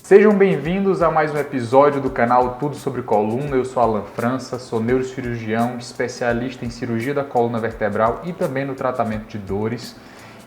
Sejam bem-vindos a mais um episódio do canal Tudo Sobre Coluna. Eu sou Alan França, sou neurocirurgião, especialista em cirurgia da coluna vertebral e também no tratamento de dores.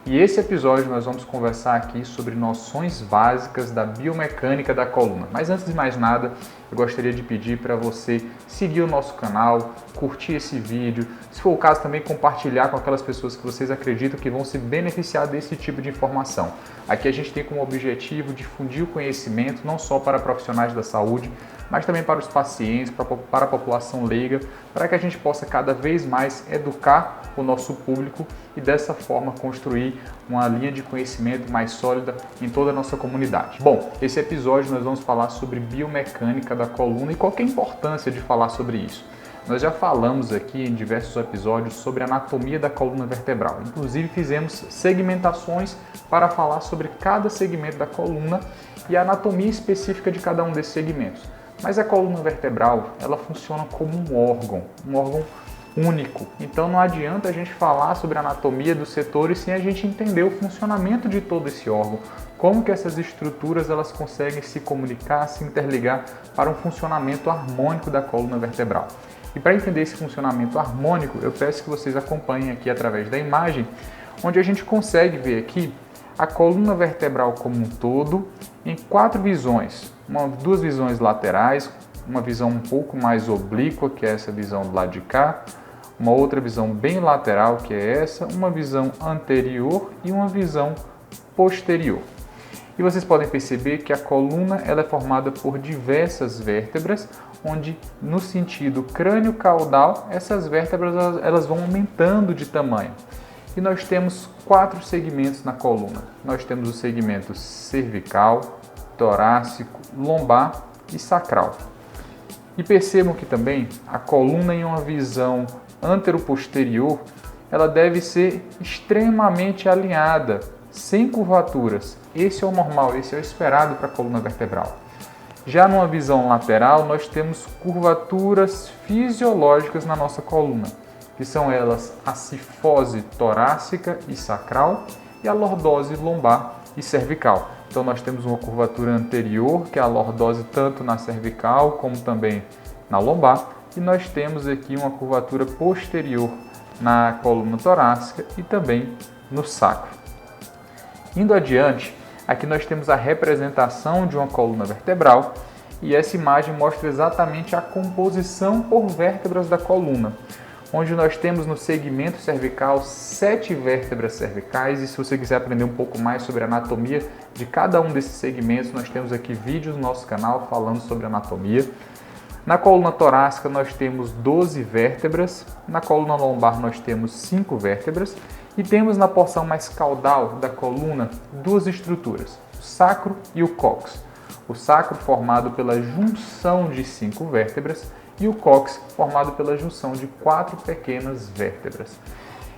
E esse episódio nós vamos conversar aqui sobre noções básicas da biomecânica da coluna. Mas antes de mais nada, eu gostaria de pedir para você seguir o nosso canal, curtir esse vídeo, se for o caso também compartilhar com aquelas pessoas que vocês acreditam que vão se beneficiar desse tipo de informação. Aqui a gente tem como objetivo difundir o conhecimento não só para profissionais da saúde, mas também para os pacientes, para a população leiga, para que a gente possa cada vez mais educar o nosso público e dessa forma construir uma linha de conhecimento mais sólida em toda a nossa comunidade. Bom, esse episódio nós vamos falar sobre biomecânica da coluna e qual que é a importância de falar sobre isso. Nós já falamos aqui em diversos episódios sobre a anatomia da coluna vertebral. Inclusive fizemos segmentações para falar sobre cada segmento da coluna e a anatomia específica de cada um desses segmentos. Mas a coluna vertebral, ela funciona como um órgão único. Então não adianta a gente falar sobre a anatomia dos setores sem a gente entender o funcionamento de todo esse órgão. Como que essas estruturas elas conseguem se comunicar, se interligar para um funcionamento harmônico da coluna vertebral. E para entender esse funcionamento harmônico, eu peço que vocês acompanhem aqui através da imagem, onde a gente consegue ver aqui a coluna vertebral como um todo em 4 visões. Duas visões laterais, uma visão um pouco mais oblíqua, que é essa visão do lado de cá, uma outra visão bem lateral, que é essa, uma visão anterior e uma visão posterior. E vocês podem perceber que a coluna ela é formada por diversas vértebras, onde no sentido crânio-caudal, essas vértebras elas vão aumentando de tamanho. E nós temos 4 segmentos na coluna. Nós temos o segmento cervical, torácico, lombar e sacral. E percebam que também a coluna em uma visão antero-posterior, ela deve ser extremamente alinhada, sem curvaturas. Esse é o normal, esse é o esperado para a coluna vertebral. Já numa visão lateral, nós temos curvaturas fisiológicas na nossa coluna, que são elas a cifose torácica e sacral e a lordose lombar e cervical. Então nós temos uma curvatura anterior, que é a lordose tanto na cervical como também na lombar, e nós temos aqui uma curvatura posterior na coluna torácica e também no sacro. Indo adiante, aqui nós temos a representação de uma coluna vertebral e essa imagem mostra exatamente a composição por vértebras da coluna, onde nós temos no segmento cervical 7 vértebras cervicais, e se você quiser aprender um pouco mais sobre a anatomia de cada um desses segmentos, nós temos aqui vídeos no nosso canal falando sobre anatomia. Na coluna torácica nós temos 12 vértebras, na coluna lombar nós temos 5 vértebras e temos na porção mais caudal da coluna 2 estruturas, o sacro e o cóccix. O sacro formado pela junção de 5 vértebras e o cóccix formado pela junção de 4 pequenas vértebras.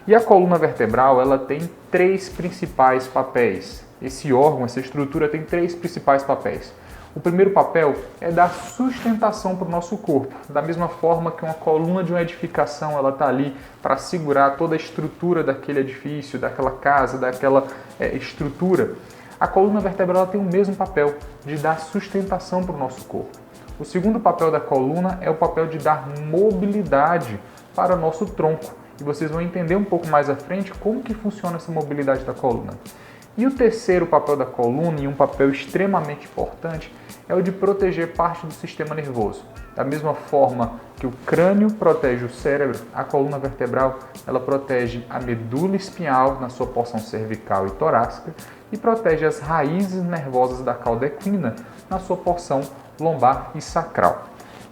E a coluna vertebral ela tem 3 principais papéis. Esse órgão, essa estrutura tem 3 principais papéis. O primeiro papel é dar sustentação para o nosso corpo, da mesma forma que uma coluna de uma edificação ela está ali para segurar toda a estrutura daquele edifício, daquela casa, daquela estrutura. A coluna vertebral tem o mesmo papel de dar sustentação para o nosso corpo. O segundo papel da coluna é o papel de dar mobilidade para o nosso tronco. E vocês vão entender um pouco mais à frente como que funciona essa mobilidade da coluna. E o terceiro papel da coluna, e um papel extremamente importante, é o de proteger parte do sistema nervoso. Da mesma forma que o crânio protege o cérebro, a coluna vertebral ela protege a medula espinhal na sua porção cervical e torácica e protege as raízes nervosas da cauda equina na sua porção lombar e sacral.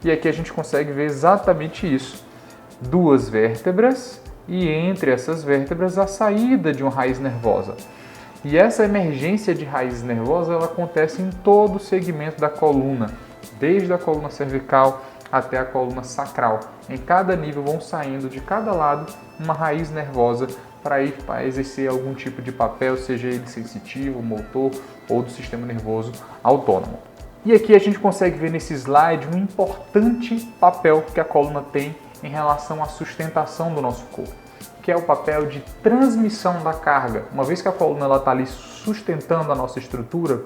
E aqui a gente consegue ver exatamente isso. 2 vértebras e entre essas vértebras a saída de uma raiz nervosa. E essa emergência de raiz nervosa ela acontece em todo o segmento da coluna, desde a coluna cervical até a coluna sacral. Em cada nível vão saindo de cada lado uma raiz nervosa para exercer algum tipo de papel, seja ele sensitivo, motor ou do sistema nervoso autônomo. E aqui a gente consegue ver nesse slide um importante papel que a coluna tem em relação à sustentação do nosso corpo, que é o papel de transmissão da carga. Uma vez que a coluna está ali sustentando a nossa estrutura,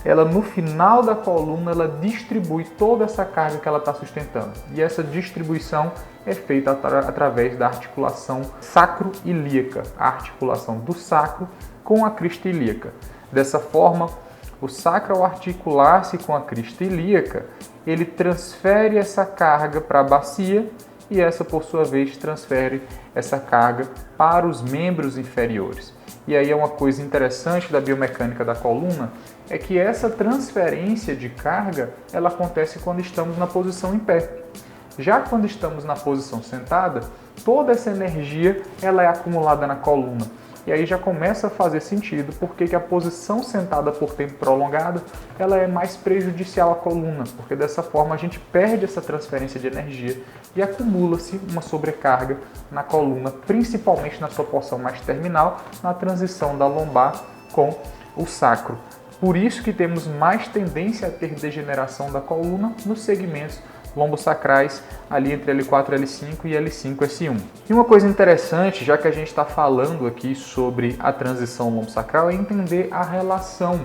ela no final da coluna, ela distribui toda essa carga que ela está sustentando. E essa distribuição é feita através da articulação sacro-ilíaca, a articulação do sacro com a crista ilíaca. Dessa forma, o sacro, ao articular-se com a crista ilíaca, ele transfere essa carga para a bacia e essa, por sua vez, transfere essa carga para os membros inferiores. E aí é uma coisa interessante da biomecânica da coluna, é que essa transferência de carga, ela acontece quando estamos na posição em pé. Já quando estamos na posição sentada, toda essa energia ela é acumulada na coluna. E aí já começa a fazer sentido porque a posição sentada por tempo prolongado ela é mais prejudicial à coluna, porque dessa forma a gente perde essa transferência de energia e acumula-se uma sobrecarga na coluna, principalmente na sua porção mais terminal, na transição da lombar com o sacro. Por isso que temos mais tendência a ter degeneração da coluna nos segmentos lombosacrais, ali entre L4, L5 e L5, S1. E uma coisa interessante, já que a gente está falando aqui sobre a transição lombosacral, é entender a relação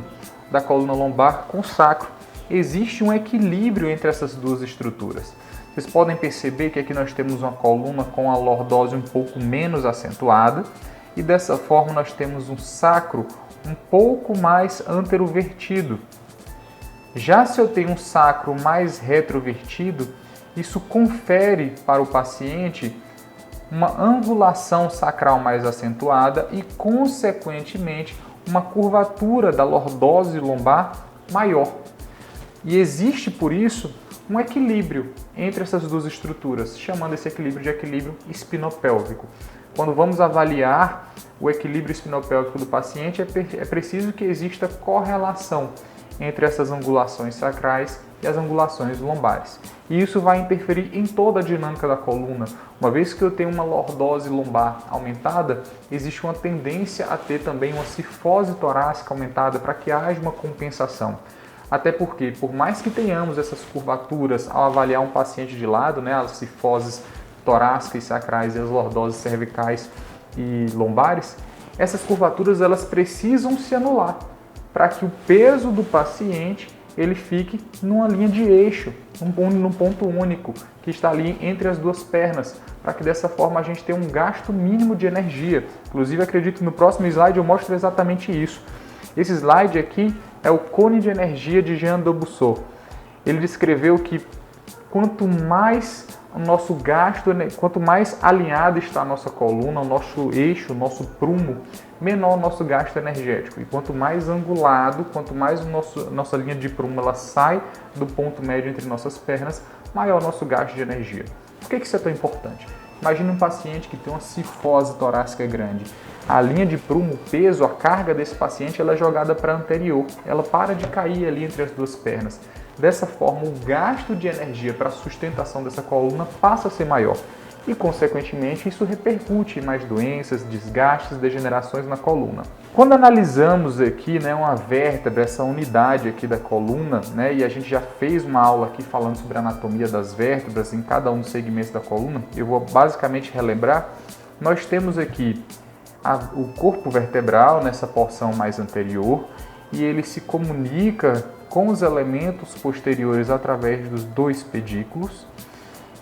da coluna lombar com o sacro. Existe um equilíbrio entre essas duas estruturas. Vocês podem perceber que aqui nós temos uma coluna com a lordose um pouco menos acentuada e dessa forma nós temos um sacro um pouco mais anterovertido. Já se eu tenho um sacro mais retrovertido, isso confere para o paciente uma angulação sacral mais acentuada e, consequentemente, uma curvatura da lordose lombar maior. E existe, por isso, um equilíbrio entre essas duas estruturas, chamando esse equilíbrio de equilíbrio espinopélvico. Quando vamos avaliar o equilíbrio espinopélvico do paciente, é preciso que exista correlação entre essas angulações sacrais e as angulações lombares. E isso vai interferir em toda a dinâmica da coluna. Uma vez que eu tenho uma lordose lombar aumentada, existe uma tendência a ter também uma cifose torácica aumentada para que haja uma compensação. Até porque, por mais que tenhamos essas curvaturas ao avaliar um paciente de lado, as cifoses torácicas e sacrais e as lordoses cervicais e lombares, essas curvaturas elas precisam se anular para que o peso do paciente ele fique numa linha de eixo, num ponto único, que está ali entre as duas pernas, para que dessa forma a gente tenha um gasto mínimo de energia. Inclusive, acredito que no próximo slide eu mostro exatamente isso. Esse slide aqui é o cone de energia de Jean Dobusseau. Ele descreveu que quanto mais o nosso gasto, quanto mais alinhada está a nossa coluna, o nosso eixo, o nosso prumo, menor o nosso gasto energético. E quanto mais angulado, quanto mais nossa linha de prumo ela sai do ponto médio entre nossas pernas, maior o nosso gasto de energia. Por que isso é tão importante? Imagine um paciente que tem uma cifose torácica grande. A linha de prumo, o peso, a carga desse paciente ela é jogada para a anterior. Ela para de cair ali entre as duas pernas. Dessa forma, o gasto de energia para a sustentação dessa coluna passa a ser maior. E, consequentemente, isso repercute em mais doenças, desgastes, degenerações na coluna. Quando analisamos aqui uma vértebra, essa unidade aqui da coluna, e a gente já fez uma aula aqui falando sobre a anatomia das vértebras em cada um dos segmentos da coluna, eu vou basicamente relembrar, nós temos aqui o corpo vertebral nessa porção mais anterior e ele se comunica com os elementos posteriores através dos dois pedículos.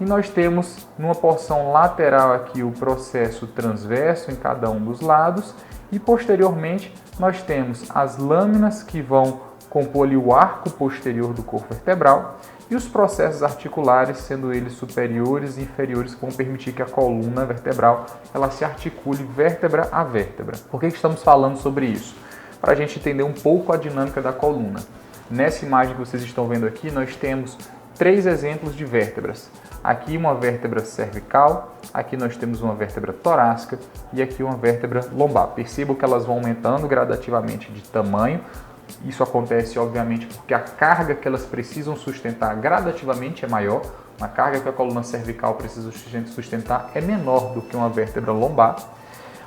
E nós temos numa porção lateral aqui o processo transverso em cada um dos lados e posteriormente nós temos as lâminas que vão compor ali o arco posterior do corpo vertebral e os processos articulares, sendo eles superiores e inferiores, que vão permitir que a coluna vertebral ela se articule vértebra a vértebra. Por que estamos falando sobre isso? Para a gente entender um pouco a dinâmica da coluna. Nessa imagem que vocês estão vendo aqui, nós temos 3 exemplos de vértebras. Aqui uma vértebra cervical, aqui nós temos uma vértebra torácica e aqui uma vértebra lombar. Percebam que elas vão aumentando gradativamente de tamanho. Isso acontece, obviamente, porque a carga que elas precisam sustentar gradativamente é maior. A carga que a coluna cervical precisa sustentar é menor do que uma vértebra lombar.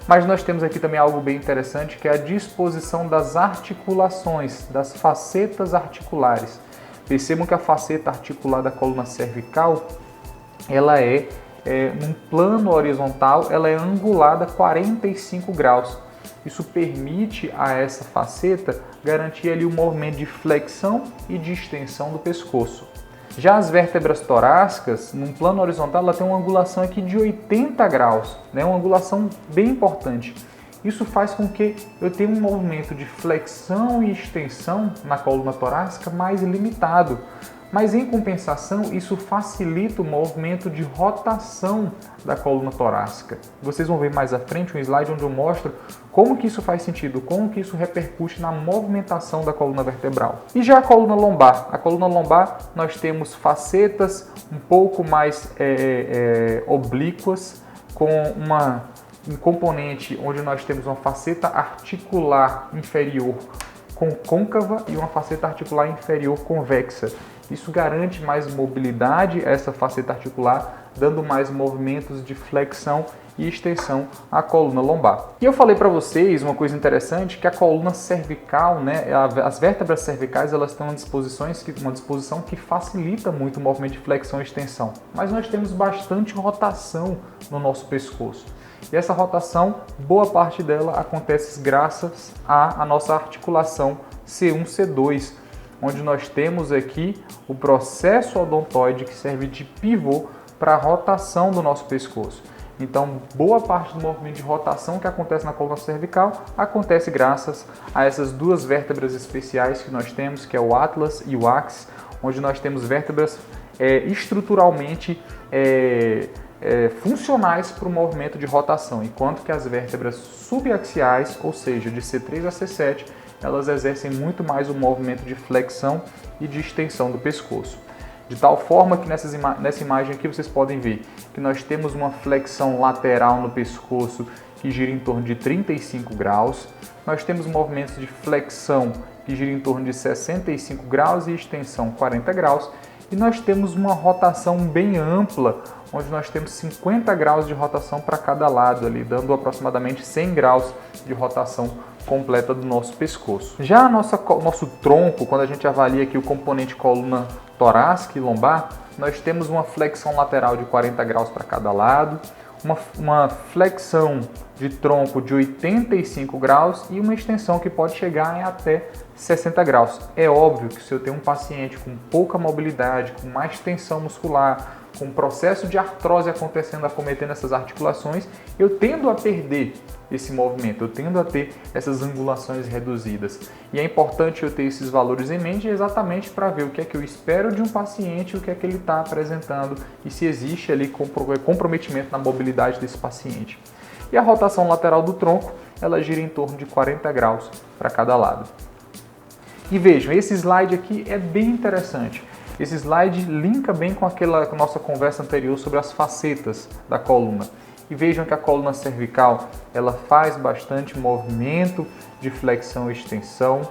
Mas nós temos aqui também algo bem interessante, que é a disposição das articulações, das facetas articulares. Percebam que a faceta articular da coluna cervical, ela num plano horizontal, ela é angulada a 45 graus. Isso permite a essa faceta garantir ali o movimento de flexão e de extensão do pescoço. Já as vértebras torácicas, num plano horizontal, ela tem uma angulação aqui de 80 graus, né? Uma angulação bem importante. Isso faz com que eu tenha um movimento de flexão e extensão na coluna torácica mais limitado. Mas em compensação, isso facilita o movimento de rotação da coluna torácica. Vocês vão ver mais à frente um slide onde eu mostro como que isso faz sentido, como que isso repercute na movimentação da coluna vertebral. E já a coluna lombar nós temos facetas um pouco mais oblíquas, com um componente onde nós temos uma faceta articular inferior côncava e uma faceta articular inferior convexa. Isso garante mais mobilidade a essa faceta articular, dando mais movimentos de flexão e extensão à coluna lombar. E eu falei para vocês uma coisa interessante, que a coluna cervical, né, as vértebras cervicais, elas têm uma disposição que facilita muito o movimento de flexão e extensão. Mas nós temos bastante rotação no nosso pescoço. E essa rotação, boa parte dela acontece graças à nossa articulação C1, C2, onde nós temos aqui o processo odontoide que serve de pivô para a rotação do nosso pescoço. Então, boa parte do movimento de rotação que acontece na coluna cervical acontece graças a essas duas vértebras especiais que nós temos, que é o atlas e o axis, onde nós temos vértebras estruturalmente funcionais para o movimento de rotação, enquanto que as vértebras subaxiais, ou seja, de C3 a C7, elas exercem muito mais o movimento de flexão e de extensão do pescoço. De tal forma que nessa imagem aqui vocês podem ver que nós temos uma flexão lateral no pescoço que gira em torno de 35 graus, nós temos movimentos de flexão que gira em torno de 65 graus e extensão 40 graus, e nós temos uma rotação bem ampla, onde nós temos 50 graus de rotação para cada lado, ali, dando aproximadamente 100 graus de rotação completa do nosso pescoço. Já nosso tronco, quando a gente avalia aqui o componente coluna torácica e lombar, nós temos uma flexão lateral de 40 graus para cada lado, uma flexão de tronco de 85 graus e uma extensão que pode chegar em até 60 graus. É óbvio que se eu tenho um paciente com pouca mobilidade, com mais tensão muscular, com um processo de artrose acontecendo, acometendo essas articulações, eu tendo a perder esse movimento, eu tendo a ter essas angulações reduzidas. E é importante eu ter esses valores em mente exatamente para ver o que é que eu espero de um paciente, o que é que ele está apresentando e se existe ali comprometimento na mobilidade desse paciente. E a rotação lateral do tronco, ela gira em torno de 40 graus para cada lado. E vejam, esse slide aqui é bem interessante. Esse slide linka bem com aquela nossa conversa anterior sobre as facetas da coluna. E vejam que a coluna cervical, ela faz bastante movimento de flexão e extensão.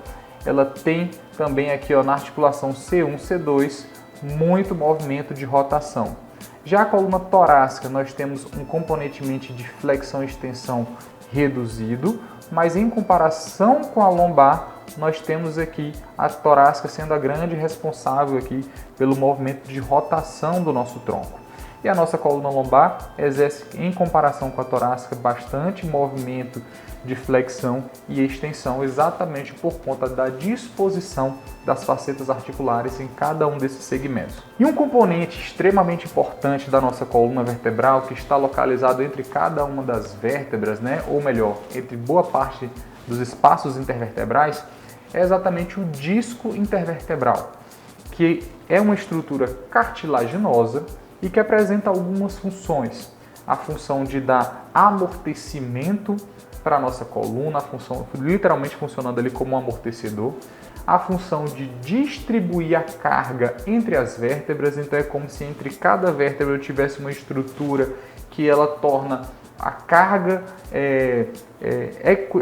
Ela tem também aqui na articulação C1, C2, muito movimento de rotação. Já a coluna torácica, nós temos um componentemente de flexão e extensão reduzido, mas em comparação com a lombar, nós temos aqui a torácica sendo a grande responsável aqui pelo movimento de rotação do nosso tronco. E a nossa coluna lombar exerce, em comparação com a torácica, bastante movimento de flexão e extensão, exatamente por conta da disposição das facetas articulares em cada um desses segmentos. E um componente extremamente importante da nossa coluna vertebral, que está localizado entre cada uma das vértebras, né? Ou melhor, entre boa parte dos espaços intervertebrais, é exatamente o disco intervertebral, que é uma estrutura cartilaginosa e que apresenta algumas funções. A função de dar amortecimento para a nossa coluna, a função literalmente funcionando ali como um amortecedor, a função de distribuir a carga entre as vértebras, então é como se entre cada vértebra eu tivesse uma estrutura que ela torna a carga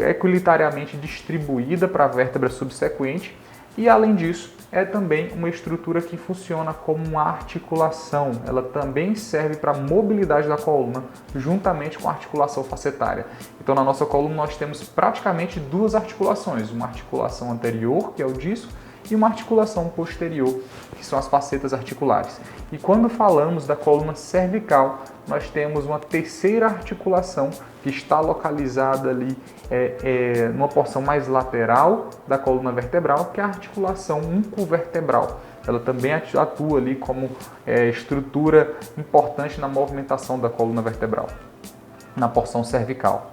equilitariamente distribuída para a vértebra subsequente, e além disso é também uma estrutura que funciona como uma articulação. Ela também serve para a mobilidade da coluna juntamente com a articulação facetária. Então na nossa coluna nós temos praticamente duas articulações, uma articulação anterior, que é o disco, e uma articulação posterior, que são as facetas articulares. E quando falamos da coluna cervical, nós temos uma terceira articulação que está localizada ali numa porção mais lateral da coluna vertebral, que é a articulação uncovertebral. Ela também atua ali como estrutura importante na movimentação da coluna vertebral, na porção cervical.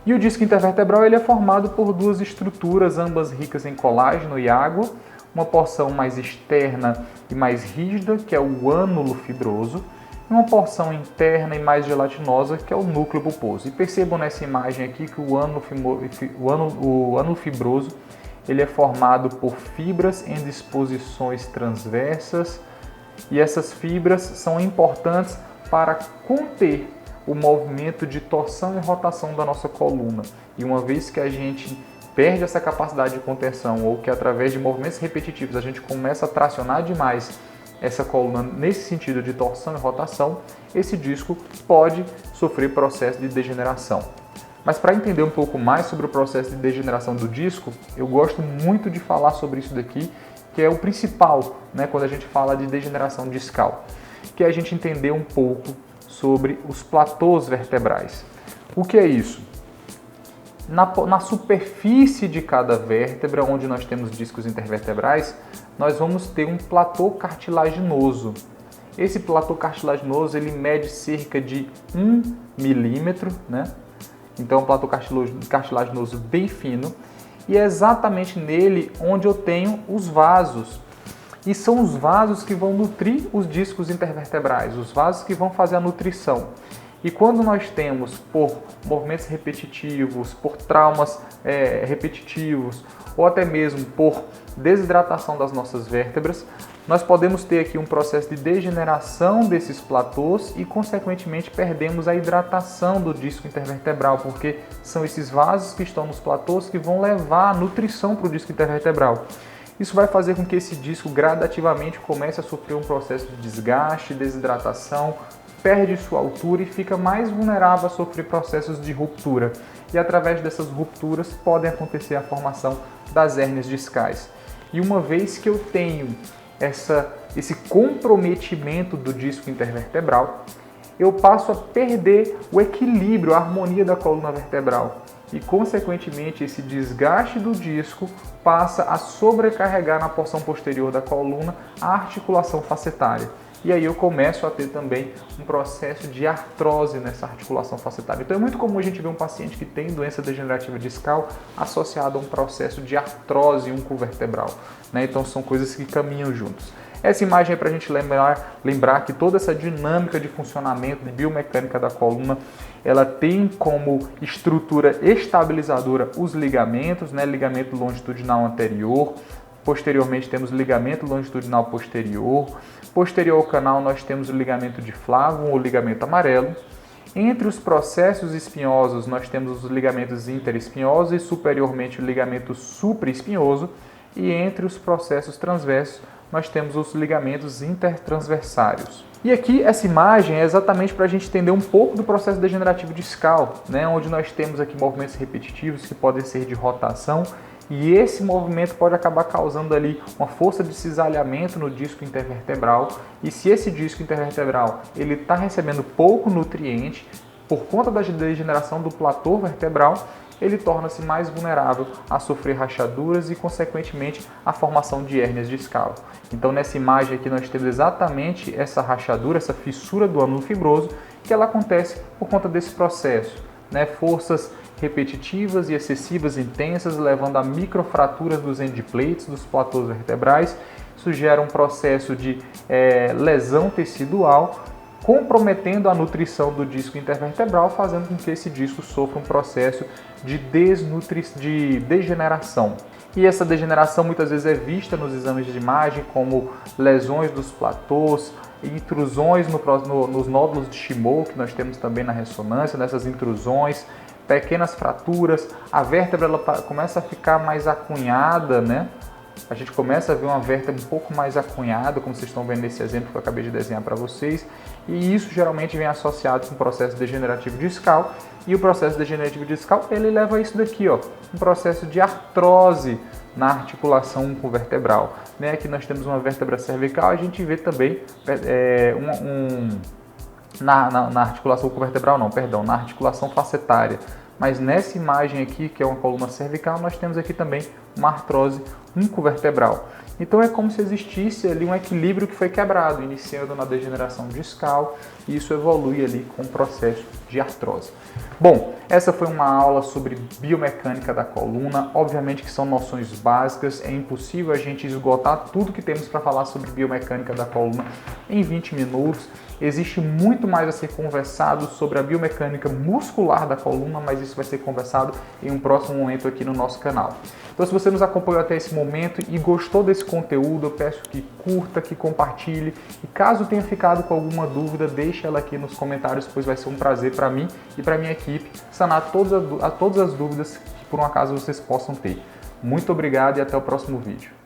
E o disco intervertebral ele é formado por duas estruturas, ambas ricas em colágeno e água, uma porção mais externa e mais rígida, que é o ânulo fibroso, e uma porção interna e mais gelatinosa, que é o núcleo pulposo. E percebam nessa imagem aqui que o ânulo fibroso ele é formado por fibras em disposições transversas, e essas fibras são importantes para conter o movimento de torção e rotação da nossa coluna. E uma vez que a gente perde essa capacidade de contenção, ou que através de movimentos repetitivos a gente começa a tracionar demais essa coluna nesse sentido de torção e rotação, esse disco pode sofrer processo de degeneração. Mas para entender um pouco mais sobre o processo de degeneração do disco, eu gosto muito de falar sobre isso daqui, que é o principal, né, quando a gente fala de degeneração discal, que é a gente entender um pouco sobre os platôs vertebrais. O que é isso? Na superfície de cada vértebra, onde nós temos discos intervertebrais, nós vamos ter um platô cartilaginoso. Esse platô cartilaginoso ele mede cerca de 1 milímetro, né? Então é um platô cartilaginoso bem fino, e é exatamente nele onde eu tenho os vasos. E são os vasos que vão nutrir os discos intervertebrais, os vasos que vão fazer a nutrição. E quando nós temos, por movimentos repetitivos, por traumas repetitivos, ou até mesmo por desidratação das nossas vértebras, nós podemos ter aqui um processo de degeneração desses platôs e, consequentemente, perdemos a hidratação do disco intervertebral, porque são esses vasos que estão nos platôs que vão levar a nutrição para o disco intervertebral. Isso vai fazer com que esse disco gradativamente comece a sofrer um processo de desgaste, desidratação, perde sua altura e fica mais vulnerável a sofrer processos de ruptura. E através dessas rupturas podem acontecer a formação das hérnias discais. E uma vez que eu tenho esse comprometimento do disco intervertebral, eu passo a perder o equilíbrio, a harmonia da coluna vertebral. E, consequentemente, esse desgaste do disco passa a sobrecarregar na porção posterior da coluna a articulação facetária. E aí eu começo a ter também um processo de artrose nessa articulação facetária. Então é muito comum a gente ver um paciente que tem doença degenerativa discal associada a um processo de artrose uncovertebral, né? Então são coisas que caminham juntos. Essa imagem é para a gente lembrar que toda essa dinâmica de funcionamento, de biomecânica da coluna, ela tem como estrutura estabilizadora os ligamentos, né? Ligamento longitudinal anterior. Posteriormente temos ligamento longitudinal posterior. Posterior ao canal nós temos o ligamento de flavum ou ligamento amarelo. Entre os processos espinhosos nós temos os ligamentos interespinhosos e superiormente o ligamento supraespinhoso. E entre os processos transversos nós temos os ligamentos intertransversários. E aqui essa imagem é exatamente para a gente entender um pouco do processo degenerativo discal, né? Onde nós temos aqui movimentos repetitivos que podem ser de rotação, e esse movimento pode acabar causando ali uma força de cisalhamento no disco intervertebral. E se esse disco intervertebral ele está recebendo pouco nutriente, por conta da degeneração do platô vertebral, ele torna-se mais vulnerável a sofrer rachaduras e, consequentemente, a formação de hérnias discal. Então, nessa imagem aqui, nós temos exatamente essa rachadura, essa fissura do ânulo fibroso, que ela acontece por conta desse processo, né? Forças repetitivas e excessivas intensas, levando a microfraturas dos endplates, dos platôs vertebrais. Isso gera um processo de lesão tecidual, comprometendo a nutrição do disco intervertebral, fazendo com que esse disco sofra um processo de degeneração. E essa degeneração muitas vezes é vista nos exames de imagem como lesões dos platôs, intrusões nos nódulos de Shimoe, que nós temos também na ressonância, nessas intrusões, pequenas fraturas, a vértebra ela começa a ficar mais acunhada, né? a gente começa a ver uma vértebra um pouco mais acunhada, como vocês estão vendo nesse exemplo que eu acabei de desenhar para vocês, e isso geralmente vem associado com o processo degenerativo discal, e o processo degenerativo discal, ele leva a isso daqui, ó, um processo de artrose na articulação uncovertebral. Né? Aqui nós temos uma vértebra cervical, a gente vê também na articulação uncovertebral, não, perdão, na articulação facetária. Mas nessa imagem aqui, que é uma coluna cervical, nós temos aqui também uma artrose uncovertebral. Então é como se existisse ali um equilíbrio que foi quebrado, iniciando na degeneração discal, e isso evolui ali com o processo de artrose. Bom, essa foi uma aula sobre biomecânica da coluna. Obviamente que são noções básicas, é impossível a gente esgotar tudo que temos para falar sobre biomecânica da coluna em 20 minutos. Existe muito mais a ser conversado sobre a biomecânica muscular da coluna, mas isso vai ser conversado em um próximo momento aqui no nosso canal. Então, se você nos acompanhou até esse momento e gostou desse conteúdo, eu peço que curta, que compartilhe. E caso tenha ficado com alguma dúvida, deixe ela aqui nos comentários, pois vai ser um prazer para mim e para minha equipe sanar todas as dúvidas que por um acaso vocês possam ter. Muito obrigado e até o próximo vídeo.